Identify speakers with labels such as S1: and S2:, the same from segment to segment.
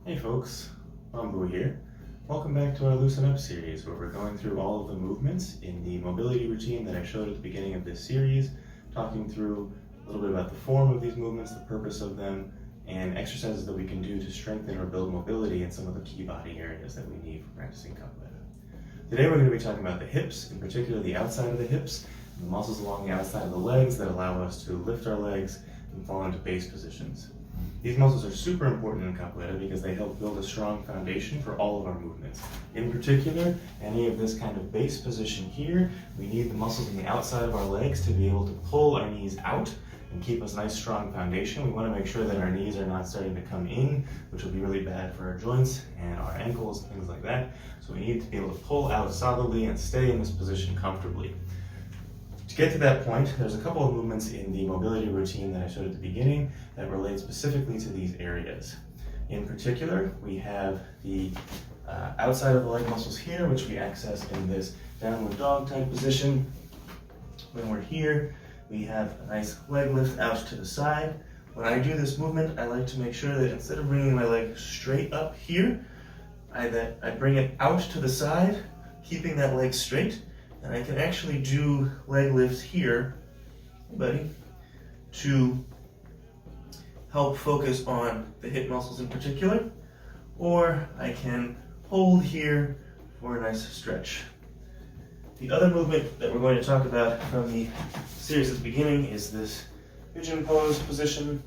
S1: Hey folks, Bamboo here. Welcome back to our Loosen Up series, where we're going through all of the movements in the mobility routine that I showed at the beginning of this series, talking through a little bit about the form of these movements, the purpose of them, and exercises that we can do to strengthen or build mobility in some of the key body areas that we need for practicing capoeira. Today we're going to be talking about the hips, in particular the outside of the hips, and the muscles along the outside of the legs that allow us to lift our legs and fall into base positions. These muscles are super important in capoeira because they help build a strong foundation for all of our movements. In particular, any of this kind of base position here, we need the muscles on the outside of our legs to be able to pull our knees out and keep us a nice strong foundation. We want to make sure that our knees are not starting to come in, which will be really bad for our joints and our ankles and things like that. So we need to be able to pull out solidly and stay in this position comfortably. To get to that point, there's a couple of movements in the mobility routine that I showed at the beginning that relate specifically to these areas. In particular, we have the outside of the leg muscles here, which we access in this downward dog type position. When we're here, we have a nice leg lift out to the side. When I do this movement, I like to make sure that instead of bringing my leg straight up here, I bring it out to the side, keeping that leg straight. And I can actually do leg lifts here, buddy, to help focus on the hip muscles in particular, or I can hold here for a nice stretch. The other movement that we're going to talk about from the series at the beginning is this pigeon pose position.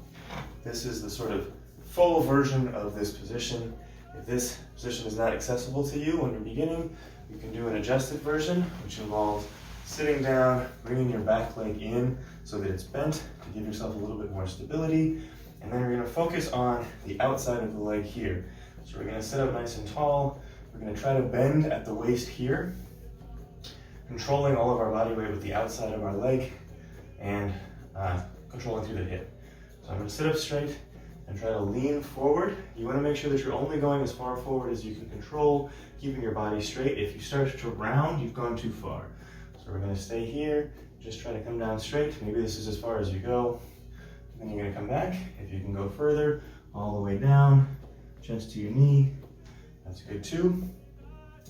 S1: This is the sort of full version of this position. If this position is not accessible to you when you're beginning, you can do an adjusted version, which involves sitting down, bringing your back leg in so that it's bent to give yourself a little bit more stability. And then we're going to focus on the outside of the leg here. So we're going to sit up nice and tall. We're going to try to bend at the waist here, controlling all of our body weight with the outside of our leg and controlling through the hip. So I'm going to sit up straight and try to lean forward. You want to make sure that you're only going as far forward as you can control, keeping your body straight. If you start to round, you've gone too far. So we're going to stay here, just try to come down straight. Maybe this is as far as you go. Then you're going to come back. If you can go further, all the way down, chest to your knee. That's good too.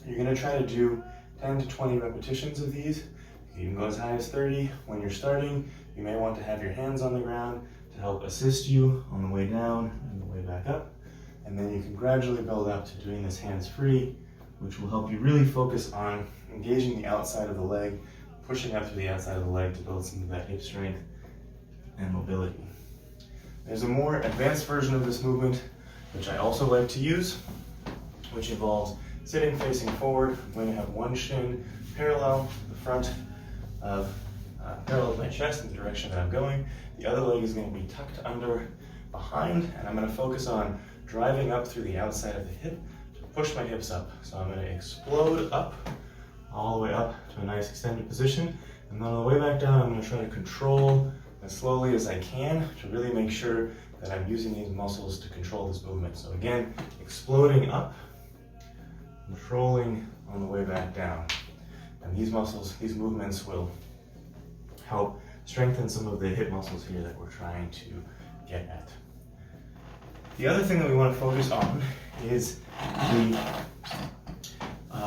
S1: You're going to try to do 10 to 20 repetitions of these. You can go as high as 30. When you're starting, you may want to have your hands on the ground to help assist you on the way down and the way back up. And then you can gradually build up to doing this hands-free, which will help you really focus on engaging the outside of the leg, pushing up through the outside of the leg to build some of that hip strength and mobility. There's a more advanced version of this movement, which I also like to use, which involves sitting facing forward. I'm going to have one shin parallel to the front of parallel to my chest in the direction that I'm going. The other leg is going to be tucked under behind, and I'm going to focus on driving up through the outside of the hip to push my hips up. So I'm going to explode up, all the way up to a nice extended position, and then on the way back down, I'm going to try to control as slowly as I can to really make sure that I'm using these muscles to control this movement. So again, exploding up, controlling on the way back down. And these muscles, these movements will help strengthen some of the hip muscles here that we're trying to get at. The other thing that we want to focus on is the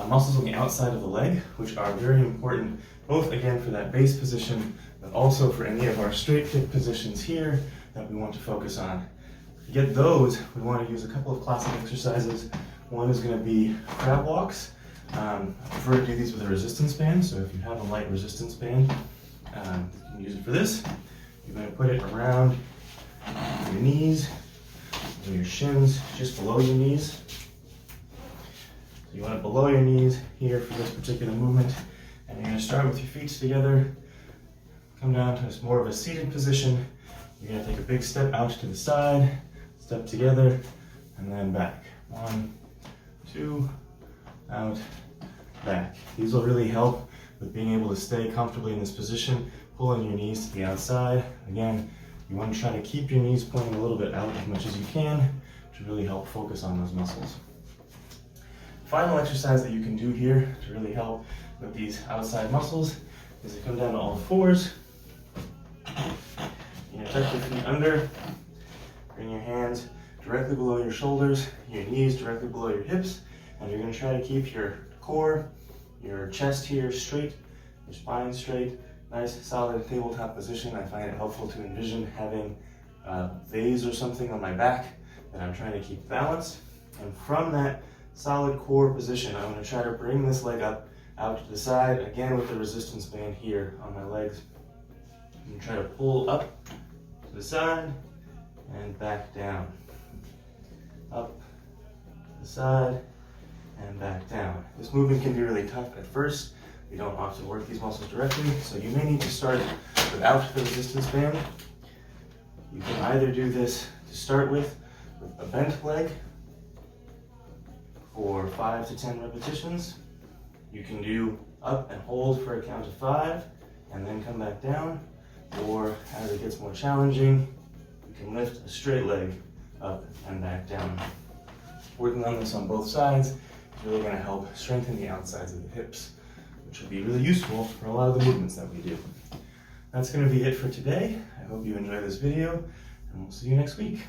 S1: muscles on the outside of the leg, which are very important, both again for that base position, but also for any of our straight hip positions here that we want to focus on. To get those, we want to use a couple of classic exercises. One is going to be crab walks. I prefer to do these with a resistance band, so if you have a light resistance band, you can use it for this. You're going to put it around your knees, or your shins, just below your knees. So you want it below your knees here for this particular movement. And you're going to start with your feet together, come down to more of a seated position. You're going to take a big step out to the side, step together, and then back. 1, 2, out, back. These will really help with being able to stay comfortably in this position, pulling your knees to the outside. Again, you want to try to keep your knees pointing a little bit out as much as you can to really help focus on those muscles. Final exercise that you can do here to really help with these outside muscles is to come down to all fours. You're going to tuck your feet under, bring your hands directly below your shoulders, your knees directly below your hips, and you're going to try to keep your core, your chest here straight, your spine straight, nice solid tabletop position. I find it helpful to envision having a vase or something on my back that I'm trying to keep balanced. And from that solid core position, I'm going to try to bring this leg up out to the side, again with the resistance band here on my legs. And try to pull up to the side and back down. Up to the side and back down. This movement can be really tough at first. We don't often work these muscles directly, so you may need to start without the resistance band. You can either do this to start with a bent leg for 5 to 10 repetitions. You can do up and hold for a count of 5 and then come back down. Or as it gets more challenging, you can lift a straight leg up and back down. Working on this on both sides is really going to help strengthen the outsides of the hips, which will be really useful for a lot of the movements that we do. That's going to be it for today. I hope you enjoyed this video, and we'll see you next week.